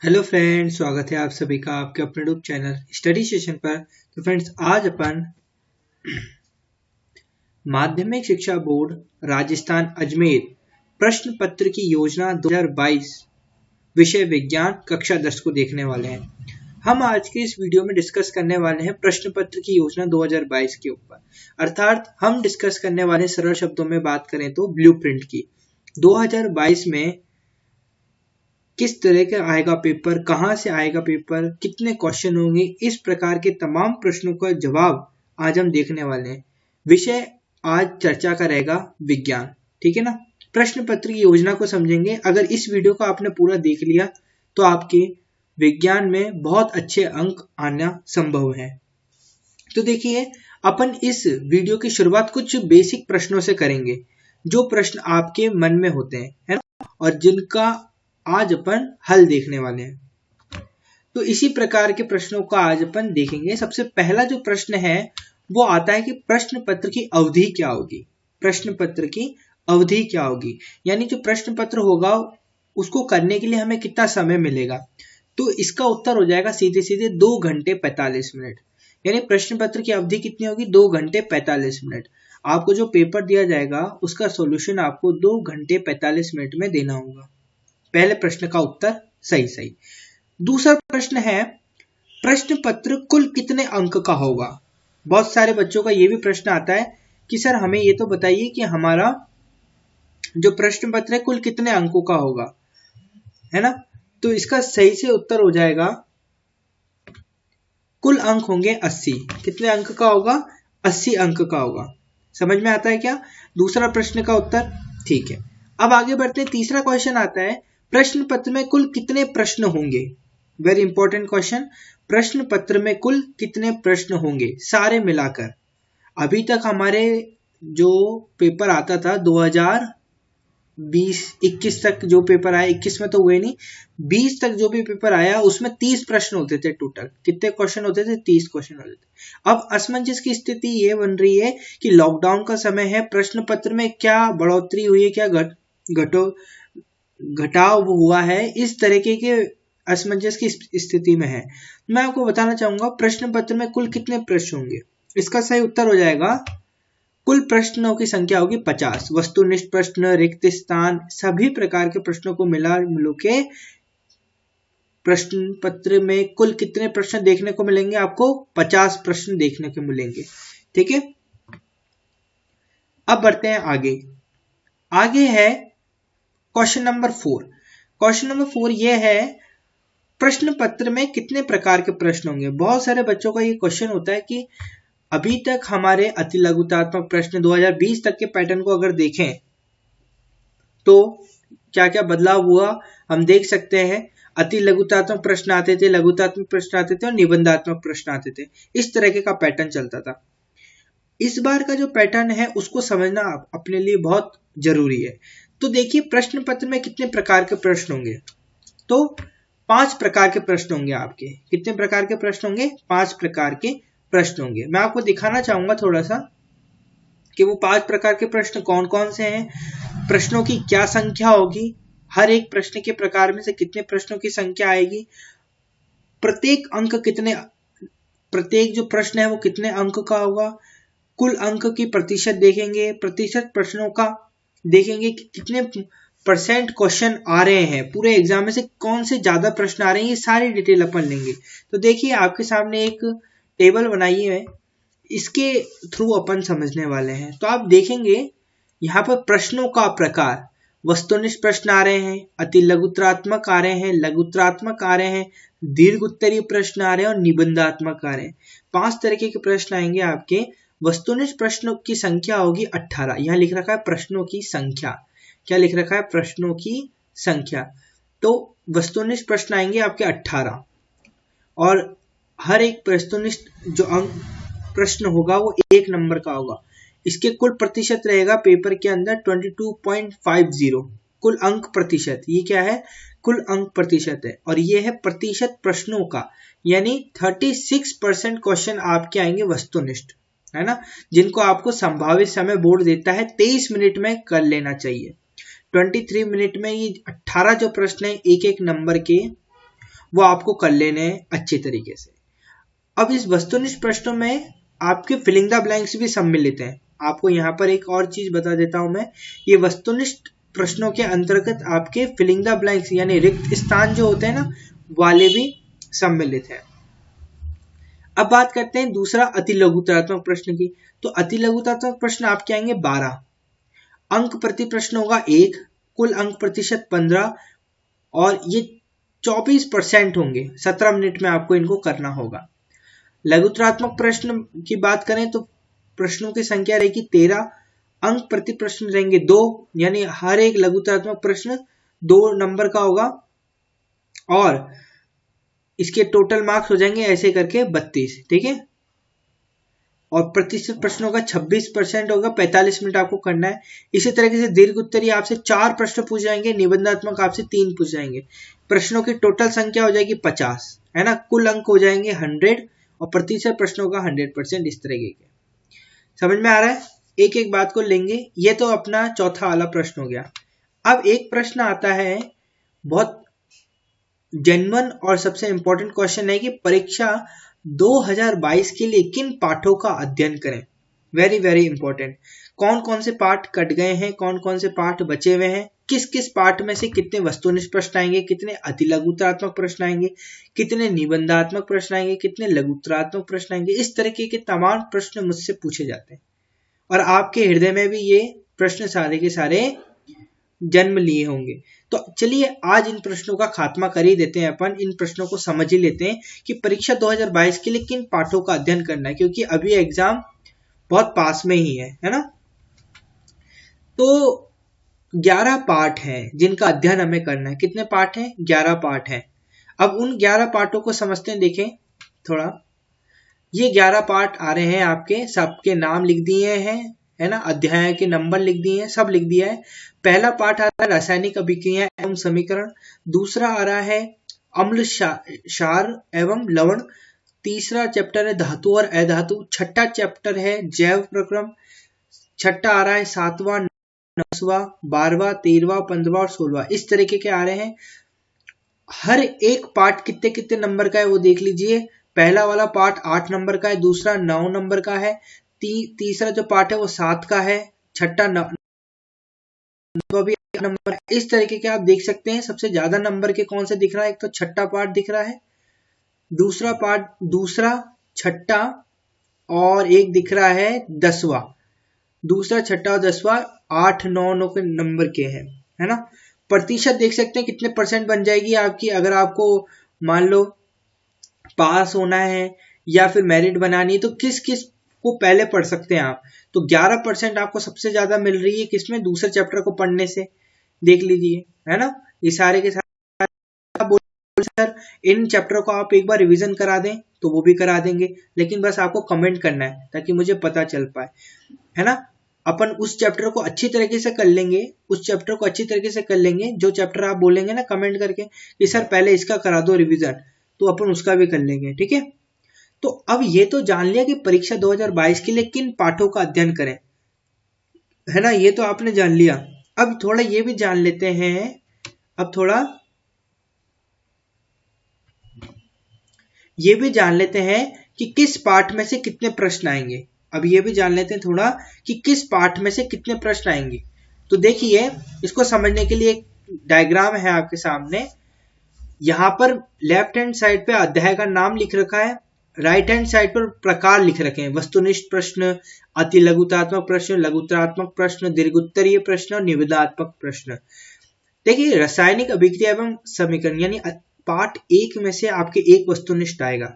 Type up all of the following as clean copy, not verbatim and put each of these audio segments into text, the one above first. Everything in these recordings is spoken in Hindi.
हेलो फ्रेंड्स, स्वागत है आप सभी का आपके अपने यूट्यूब चैनल स्टडी सेशन पर। तो फ्रेंड्स, आज अपन माध्यमिक शिक्षा बोर्ड राजस्थान अजमेर प्रश्न पत्र की योजना 2022 विषय विज्ञान कक्षा 10 को देखने वाले हैं। हम आज के इस वीडियो में डिस्कस करने वाले हैं प्रश्न पत्र की योजना 2022 के ऊपर। अर्थात हम डिस्कस करने वाले सरल शब्दों में बात करें तो ब्लूप्रिंट की 2022 में किस तरह का आएगा पेपर, कहाँ से आएगा पेपर, कितने क्वेश्चन होंगे, इस प्रकार के तमाम प्रश्नों का जवाब आज हम देखने वाले हैं। विषय आज चर्चा का रहेगा विज्ञान, ठीक है ना। प्रश्न पत्र की योजना को समझेंगे। अगर इस वीडियो को आपने पूरा देख लिया तो आपके विज्ञान में बहुत अच्छे अंक आना संभव है। तो देखिए, अपन इस वीडियो की शुरुआत कुछ बेसिक प्रश्नों से करेंगे, जो प्रश्न आपके मन में होते हैं, है ना, और जिनका आज अपन हल देखने वाले हैं। तो इसी प्रकार के प्रश्नों का आज अपन देखेंगे। सबसे पहला जो प्रश्न है वो आता है कि प्रश्न पत्र की अवधि क्या होगी। प्रश्न पत्र की अवधि क्या होगी, यानी जो प्रश्न पत्र होगा उसको करने के लिए हमें कितना समय मिलेगा। तो इसका उत्तर हो जाएगा सीधे सीधे 2 घंटे 45 मिनट। यानी प्रश्न पत्र की अवधि कितनी होगी? 2 घंटे 45 मिनट। आपको जो पेपर दिया जाएगा उसका सॉल्यूशन आपको 2 घंटे 45 मिनट में देना होगा। पहले प्रश्न का उत्तर सही। दूसरा प्रश्न है, प्रश्न पत्र कुल कितने अंक का होगा। बहुत सारे बच्चों का यह भी प्रश्न आता है कि सर हमें ये तो बताइए कि हमारा जो प्रश्न पत्र है कुल कितने अंकों का होगा, है ना। तो इसका सही से उत्तर हो जाएगा कुल अंक होंगे 80। कितने अंक का होगा? 80 अंक का होगा। समझ में आता है क्या दूसरा प्रश्न का उत्तर? ठीक है, अब आगे बढ़ते हैं। तीसरा क्वेश्चन आता है, प्रश्न पत्र में कुल कितने प्रश्न होंगे। Very important question. प्रश्न पत्र में कुल कितने प्रश्न होंगे सारे मिलाकर। अभी तक हमारे जो पेपर आता था 2020-21 तक जो पेपर आया, 21 में तो हुए नहीं, 20 तक जो भी पेपर आया उसमें 30 प्रश्न होते थे टोटल। कितने क्वेश्चन होते थे? 30 क्वेश्चन होते थे। अब असमंजस की स्थिति ये बन रही है कि लॉकडाउन का समय है, प्रश्न पत्र में क्या बढ़ोतरी हुई है, क्या घटाव हुआ है, इस तरीके के असमंजस की स्थिति में है। मैं आपको बताना चाहूंगा प्रश्न पत्र में कुल कितने प्रश्न होंगे। इसका सही उत्तर हो जाएगा कुल प्रश्नों की संख्या होगी 50। वस्तुनिष्ठ प्रश्न, रिक्त स्थान, सभी प्रकार के प्रश्नों को मिलो के प्रश्न पत्र में कुल कितने प्रश्न देखने को मिलेंगे? आपको 50 प्रश्न देखने को मिलेंगे, ठीक है। अब बढ़ते हैं आगे है क्वेश्चन नंबर 4। क्वेश्चन नंबर 4 ये है, प्रश्न पत्र में कितने प्रकार के प्रश्न होंगे। बहुत सारे बच्चों का ये क्वेश्चन होता है कि अभी तक हमारे अति लघुतात्मक प्रश्न 2020 तक के पैटर्न को अगर देखें तो क्या क्या बदलाव हुआ हम देख सकते हैं। अति लघुतात्मक प्रश्न आते थे, लघुतात्मक प्रश्न आते थे और निबंधात्मक प्रश्न आते थे। इस तरह का पैटर्न चलता था। इस बार का जो पैटर्न है उसको समझना अपने लिए बहुत जरूरी है। तो देखिए, प्रश्न पत्र में कितने प्रकार के प्रश्न होंगे। तो 5 प्रकार के प्रश्न होंगे आपके। कितने प्रकार के प्रश्न होंगे? 5 प्रकार के प्रश्न होंगे। मैं आपको दिखाना चाहूंगा थोड़ा सा कि वो 5 प्रकार के प्रश्न कौन कौन से हैं, प्रश्नों की क्या संख्या होगी, हर एक प्रश्न के प्रकार में से कितने प्रश्नों की संख्या आएगी, प्रत्येक जो प्रश्न है वो कितने अंक का होगा, कुल अंक की प्रतिशत देखेंगे, प्रतिशत प्रश्नों का देखेंगे कि कितने परसेंट क्वेश्चन आ रहे हैं, पूरे एग्जाम में से कौन से ज्यादा प्रश्न आ रहे हैं, ये सारी डिटेल अपन लेंगे। तो देखिए, आपके सामने एक टेबल बनाई है, इसके थ्रू अपन समझने वाले हैं। तो आप देखेंगे यहाँ पर प्रश्नों का प्रकार, वस्तुनिष्ठ प्रश्न आ रहे हैं, अति लघुत्रात्मक आ रहे हैं, लघुत्रात्मक आ रहे हैं, दीर्घ उत्तरीय प्रश्न आ रहे हैं और निबंधात्मक आ रहे हैं। 5 तरीके के प्रश्न आएंगे आपके। वस्तुनिष्ठ प्रश्नों की संख्या होगी 18। यहाँ लिख रखा है प्रश्नों की संख्या। क्या लिख रखा है? प्रश्नों की संख्या। तो वस्तुनिष्ठ प्रश्न आएंगे आपके 18 और हर एक वस्तुनिष्ठ जो अंक प्रश्न होगा वो 1 नंबर का होगा। इसके कुल प्रतिशत रहेगा पेपर के अंदर 22.50। कुल अंक प्रतिशत, ये क्या है? कुल अंक प्रतिशत है। और ये है प्रतिशत प्रश्नों का, यानी 36% क्वेश्चन आपके आएंगे वस्तुनिष्ठ, है ना, जिनको आपको संभावित समय बोर्ड देता है 23 मिनट में कर लेना चाहिए। 23 मिनट में ये 18 जो प्रश्न है एक एक नंबर के, वो आपको कर लेने हैं अच्छे तरीके से। अब इस वस्तुनिष्ठ प्रश्नों में आपके फिलिंग द ब्लैंक्स भी सम्मिलित हैं। आपको यहाँ पर एक और चीज बता देता हूं मैं, ये वस्तुनिष्ठ प्रश्नों के अंतर्गत आपके फिलिंग द ब्लैंक्स यानी रिक्त स्थान जो होते हैं ना, वाले भी सम्मिलित है। अब बात करते हैं दूसरा अति लघुतरात्मक प्रश्न की। तो अति लघुतरात्मक प्रश्न आपके आएंगे 12 अंक प्रति प्रश्न होगा 1, कुल अंक प्रतिशत 15 और ये 24% होंगे। 17 मिनट में आपको इनको करना होगा। लघुतरात्मक प्रश्न की बात करें तो प्रश्नों की संख्या रहेगी 13, अंक प्रति प्रश्न रहेंगे 2, यानी हर एक लघुतरात्मक प्रश्न 2 नंबर का होगा और इसके टोटल मार्क्स हो जाएंगे ऐसे करके 32। ठीक है, और प्रतिशत प्रश्नों का 26% होगा। 45 मिनट आपको करना है। इसी तरीके से दीर्घ उत्तरीय आपसे 4 प्रश्न पूछ जाएंगे, निबंधात्मक आपसे 3 पूछ जाएंगे। प्रश्नों की टोटल संख्या हो जाएगी 50, है ना। कुल अंक हो जाएंगे 100 और प्रतिशत प्रश्नों का 100%। इस तरीके के समझ में आ रहा है। एक एक बात को लेंगे। ये तो अपना चौथा वाला प्रश्न हो गया। अब एक प्रश्न आता है, बहुत जेन्युइन और सबसे इंपॉर्टेंट क्वेश्चन है कि परीक्षा 2022 के लिए किन पाठों का अध्ययन करें। Very very important. कौन कौन से पाठ कट गए हैं, कौन कौन से पाठ बचे हुए हैं, किस किस पाठ में से कितने वस्तुनिष्ठ प्रश्न आएंगे, कितने अति लघुतरात्मक प्रश्न आएंगे, कितने निबंधात्मक प्रश्न आएंगे, कितने लघुतरात्मक प्रश्न आएंगे। इस तरीके के तमाम प्रश्न मुझसे पूछे जाते हैं और आपके हृदय में भी ये प्रश्न सारे के सारे जन्म लिए होंगे। तो चलिए आज इन प्रश्नों का खात्मा कर ही देते हैं अपन। इन प्रश्नों को समझ ही लेते हैं कि परीक्षा 2022 के लिए किन पाठों का अध्ययन करना है, क्योंकि अभी एग्जाम बहुत पास में ही है ना। तो 11 पाठ हैं जिनका अध्ययन हमें करना है। कितने पाठ हैं? 11 पाठ हैं। अब उन 11 पाठों को समझते हैं। देखें थोड़ा, ये 11 पाठ आ रहे हैं आपके, सबके नाम लिख दिए हैं, है ना। अध्याय के नंबर लिख दिए हैं, सब लिख दिया है। पहला पाठ आ रहा है रासायनिक अभिक्रिया एवं समीकरण। दूसरा आ रहा है अम्ल क्षार एवं लवण। तीसरा चैप्टर है धातु और अधातु। छठा चैप्टर है जैव प्रक्रम। छठा आ रहा है 7वां, 9वां, 12वां, 13वां, 15वां और 16वां। इस तरीके के आ रहे हैं। हर एक पाठ कितने कितने नंबर का है वो देख लीजिए। पहला वाला पाठ 8 नंबर का है, दूसरा 9 नंबर का है, तीसरा जो पाठ है वो 7 का है, छठा भी 8 नंबर। इस तरीके के आप देख सकते हैं। सबसे ज्यादा नंबर के कौन से दिख रहा है? एक तो छठा पाठ दिख रहा है, दूसरा पाठ, दूसरा, छठा और एक दिख रहा है 10वां। दूसरा, छठा और 10वां 8, 9 के नंबर के हैं, है ना। प्रतिशत देख सकते हैं कितने परसेंट बन जाएगी आपकी। अगर आपको मान लो पास होना है या फिर मेरिट बनानी है तो किस किस को पहले पढ़ सकते हैं आप। तो 11% आपको सबसे ज्यादा मिल रही है किसमें? दूसरे चैप्टर को पढ़ने से। देख लीजिए, है ना। ये सारे के सारे सर इन चैप्टर को आप एक बार रिवीजन करा दें तो वो भी करा देंगे, लेकिन बस आपको कमेंट करना है ताकि मुझे पता चल पाए, है ना। अपन उस चैप्टर को अच्छी तरीके से कर लेंगे, उस चैप्टर को अच्छी तरीके से कर लेंगे। जो चैप्टर आप बोलेंगे ना कमेंट करके कि सर पहले इसका करा दो रिवीजन, तो अपन उसका भी कर लेंगे। ठीक है। तो अब ये तो जान लिया कि परीक्षा 2022 के लिए किन पाठों का अध्ययन करें, है ना। ये तो आपने जान लिया। अब थोड़ा ये भी जान लेते हैं। अब थोड़ा ये भी जान लेते हैं कि किस पाठ में से कितने प्रश्न आएंगे। अब ये भी जान लेते हैं थोड़ा कि किस पाठ में से कितने प्रश्न आएंगे। तो देखिए, इसको समझने के लिए एक डायग्राम है आपके सामने। यहां पर लेफ्ट हैंड साइड पे अध्याय का नाम लिख रखा है, राइट हैंड साइड पर प्रकार लिख रखे हैं। वस्तुनिष्ठ प्रश्न, अति लघुतात्मक प्रश्न, लघुतरात्मक प्रश्न, दीर्घोत्तरीय प्रश्न और निबंधात्मक प्रश्न। देखिए, रासायनिक अभिक्रिया एवं समीकरण यानी पार्ट 1 में से आपके एक वस्तुनिष्ठ आएगा,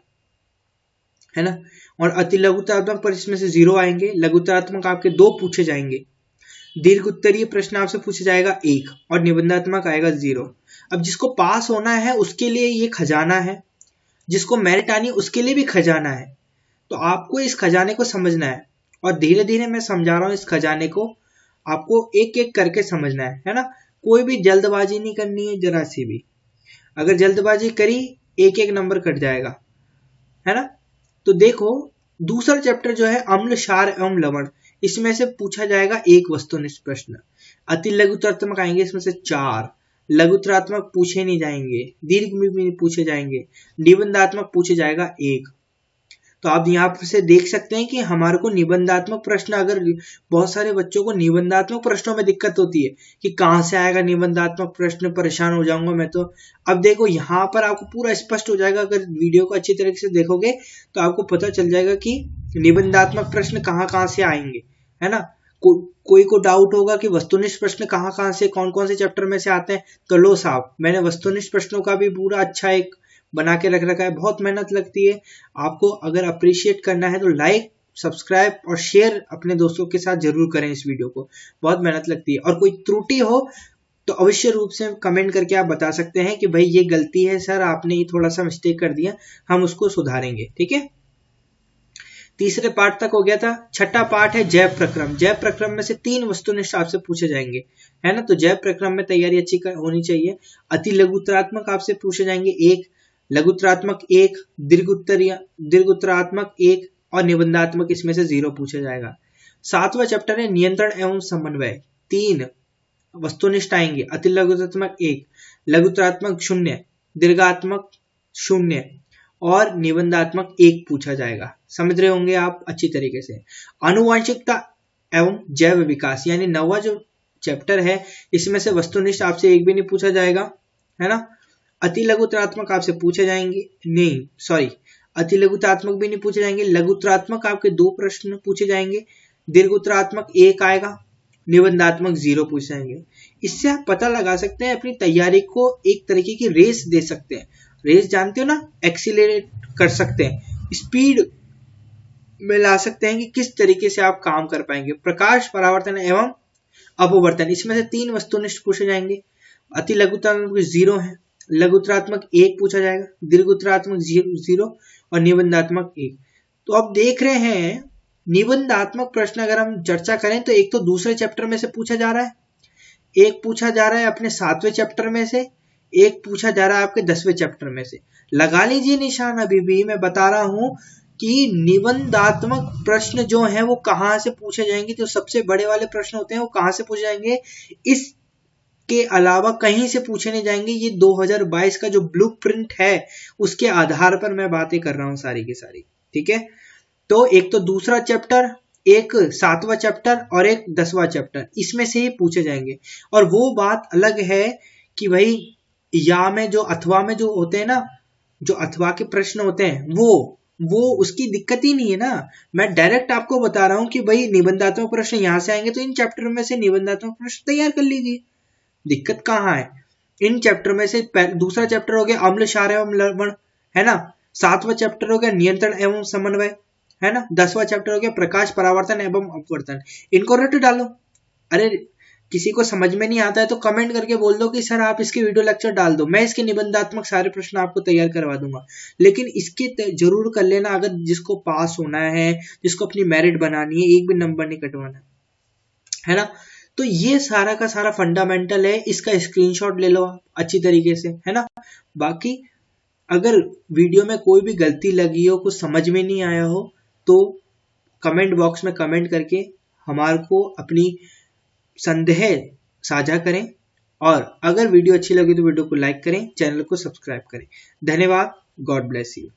है ना। और अति लघुतात्मक प्रश्न में से 0 आएंगे। लघुतरात्मक आपके 2 पूछे जाएंगे। दीर्घ उत्तरीय प्रश्न आपसे पूछा जाएगा 1 और निबंधात्मक आएगा 0। अब जिसको पास होना है उसके लिए ये खजाना है, जिसको मेरिट आनी उसके लिए भी खजाना है। तो आपको इस खजाने को समझना है और धीरे धीरे मैं समझा रहा हूं। इस खजाने को आपको एक एक करके समझना है ना। कोई भी जल्दबाजी नहीं करनी है जरा सी भी। अगर जल्दबाजी करी एक एक नंबर कट जाएगा, है ना। तो देखो, दूसरा चैप्टर जो है अम्ल क्षार एवं लवण, इसमें से पूछा जाएगा एक वस्तुनिष्ठ प्रश्न। अति लघुतरात्मक आएंगे इसमें से 4, लघुत्तरात्मक पूछे नहीं जाएंगे, दीर्घ में भी पूछे जाएंगे, निबंधात्मक पूछे जाएगा एक। तो आप यहाँ से देख सकते हैं कि हमारे को निबंधात्मक प्रश्न, अगर बहुत सारे बच्चों को निबंधात्मक प्रश्नों में दिक्कत होती है कि कहाँ से आएगा निबंधात्मक प्रश्न, परेशान हो जाऊंगा मैं तो। अब देखो यहाँ पर आपको पूरा स्पष्ट हो जाएगा, अगर वीडियो को अच्छी तरीके से देखोगे तो आपको पता चल जाएगा कि निबंधात्मक प्रश्न कहाँ कहाँ से आएंगे, है ना। कोई को डाउट होगा कि वस्तुनिष्ठ प्रश्न कहाँ कहाँ से, कौन कौन से चैप्टर में से आते हैं, तो लो साहब, मैंने वस्तुनिष्ठ प्रश्नों का भी पूरा अच्छा एक बना के रख रखा है। बहुत मेहनत लगती है आपको, अगर अप्रिशिएट करना है तो लाइक, सब्सक्राइब और शेयर अपने दोस्तों के साथ जरूर करें इस वीडियो को, बहुत मेहनत लगती है। और कोई त्रुटि हो तो अवश्य रूप से कमेंट करके आप बता सकते हैं कि भाई ये गलती है सर, आपने ये थोड़ा सा मिस्टेक कर दिया, हम उसको सुधारेंगे, ठीक है। तीसरे पार्ट तक हो गया था। छठा पार्ट है जैव प्रक्रम। जैव प्रक्रम में से 3 वस्तुनिष्ठ आपसे पूछे जाएंगे, है ना। तो जैव प्रक्रम में तैयारी अच्छी होनी चाहिए। अति लघुत्तरात्मक आपसे पूछे जाएंगे 1, लघुत्तरात्मक 1, दीर्घोत्तरात्मक 1 और निबंधात्मक इसमें से 0 पूछा जाएगा। 7वां चैप्टर है नियंत्रण एवं समन्वय। 3 वस्तुनिष्ठ आएंगे, अति लघुत्तरात्मक 1, लघुत्तरात्मक 0, दीर्घात्मक 0 और निबंधात्मक 1 पूछा जाएगा। समझ रहे होंगे आप अच्छी तरीके से। आनुवांशिकता एवं जैव विकास यानी 9वां जो चैप्टर है, इसमें से वस्तुनिष्ठ आपसे 1 भी नहीं पूछा जाएगा, है ना। अति लघुत्तरात्मक आपसे पूछे जाएंगे, नहीं सॉरी, अति लघुत्तरात्मक भी नहीं पूछे जाएंगे। लघुत्तरात्मक आपके 2 प्रश्न पूछे जाएंगे, दीर्घोत्तरात्मक 1 आएगा, निबंधात्मक 0 पूछे जाएंगे। इससे आप पता लगा सकते हैं, अपनी तैयारी को एक तरीके की रेस दे सकते हैं। रेस जानते हो ना, एक्सीलरेट कर सकते हैं, स्पीड में ला सकते हैं कि किस तरीके से आप काम कर पाएंगे। प्रकाश, परावर्तन एवं अपवर्तन, इसमें से 3 वस्तुनिष्ठ पूछे जाएंगे। अति लघुत्तरात्मक 0 है, लघुत्तरात्मक 1 पूछा जाएगा, दीर्घोत्तरात्मक 0 और निबंधात्मक 1। तो अब देख रहे हैं निबंधात्मक प्रश्न अगर हम चर्चा करें तो एक तो दूसरे चैप्टर में से पूछा जा रहा है, एक पूछा जा रहा है अपने 7वें चैप्टर में से, एक पूछा जा रहा है आपके 10वें चैप्टर में से। लगा लीजिए निशान, अभी भी मैं बता रहा हूं कि निबंधात्मक प्रश्न जो है वो कहां से पूछे जाएंगे, जो सबसे बड़े वाले प्रश्न होते हैं वो कहां से पूछे जाएंगे, इसके अलावा कहीं से पूछे नहीं जाएंगे। ये 2022 का जो ब्लूप्रिंट है उसके आधार पर मैं बातें कर रहा हूं सारी की सारी, ठीक है। तो एक तो दूसरा चैप्टर, एक 7वां चैप्टर और एक 10वां चैप्टर, इसमें से ही पूछे जाएंगे। और वो बात अलग है कि भाई या में जो अथवा में जो होते हैं ना, जो अथवा के प्रश्न होते हैं वो उसकी दिक्कत ही नहीं है ना। मैं डायरेक्ट आपको बता रहा हूं कि भाई निबंधात्मक प्रश्न यहां से आएंगे तो इन चैप्टर में से निबंधात्मक प्रश्न तैयार कर लीजिए, दिक्कत कहाँ है। इन चैप्टर में से दूसरा चैप्टर हो गया अम्ल, क्षार एवं लवण, है ना। 7वां चैप्टर हो गया नियंत्रण एवं समन्वय, है ना। 10वां चैप्टर हो गया प्रकाश, परावर्तन एवं अपवर्तन। इनको रट डालो। अरे किसी को समझ में नहीं आता है तो कमेंट करके बोल दो कि सर आप इसके वीडियो लेक्चर डाल दो, मैं इसके निबंधात्मक सारे प्रश्न आपको तैयार करवा दूंगा। लेकिन इसके जरूर कर लेना, अगर जिसको पास होना है, जिसको अपनी मेरिट बनानी है, एक भी नंबर नहीं कटवाना, है ना। तो ये सारा का सारा फंडामेंटल है, इसका स्क्रीनशॉट ले लो आप अच्छी तरीके से, है ना। बाकी अगर वीडियो में कोई भी गलती लगी हो, कुछ समझ में नहीं आया हो, तो कमेंट बॉक्स में कमेंट करके हमारे को अपनी संदेह साझा करें। और अगर वीडियो अच्छी लगी तो वीडियो को लाइक करें, चैनल को सब्सक्राइब करें। धन्यवाद, गॉड ब्लेस यू।